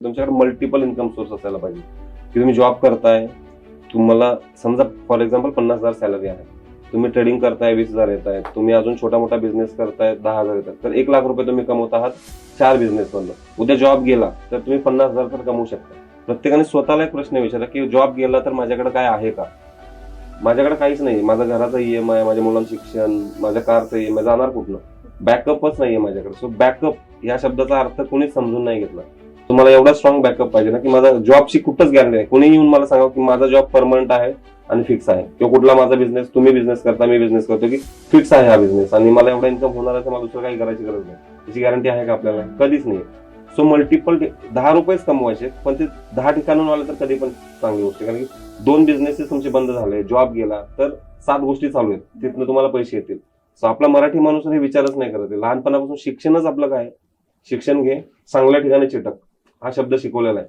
तुमच्याकडे multiple income source असायला पाहिजे की तुम्ही जॉब करताय, तुम्हाला समजा फॉर एक्झाम्पल 50,000 सॅलरी आहे, तुम्ही ट्रेडिंग करताय 20,000 येत आहेत, तुम्ही अजून छोटा मोठा बिझनेस करताय 10,000 येतात, तर 1,00,000 रुपये तुम्ही कमवत आहात 4 बिझनेस मधनं. उद्या जॉब गेला तर तुम्ही 50,000 तर कमवू शकता. प्रत्येकाने स्वतःला एक प्रश्न विचारा की जॉब गेला तर माझ्याकडे काय आहे का? माझ्याकडे काहीच नाही, माझ्या घराचं ईएमआय, माझ्या मुलांचं शिक्षण, माझ्या कारचं ईएमआय, जाणार कुठनं? बॅकअपच नाहीये माझ्याकडे. सो बॅकअप या शब्दाचा अर्थ कोणीच समजून नाही घेतला. तुम्हाला एवढा स्ट्रॉंग बॅकअप पाहिजे ना की माझा जॉबची कुठंच गॅरंटी नाही. कोणी येऊन मला सांगा की माझा जॉब परमनंट आहे आणि फिक्स आहे, किंवा कुठला माझा बिझनेस, तुम्ही बिझनेस करता, मी बिझनेस करतो, की फिक्स आहे हा बिझनेस आणि मला एवढा इन्कम होणार आहे तर मला दुसरं काही करायची गरज नाही, त्याची गॅरंटी आहे का आपल्याला? कधीच नाही. सो मल्टिपल 10 रुपयेच कमवायचे, पण ते 10 ठिकाणून आले तर कधी पण चांगली गोष्ट. कारण की 2 बिझनेसेस तुमचे बंद झाले, जॉब गेला तर 7 गोष्टी चालू आहेत, तिथनं तुम्हाला पैसे येतील. सो आपला मराठी माणूस हे विचारच नाही करत. लहानपणापासून शिक्षणच आपलं काय, शिक्षण घे, चांगल्या ठिकाणी चिटक, हा शब्द शिकवलेला आहे.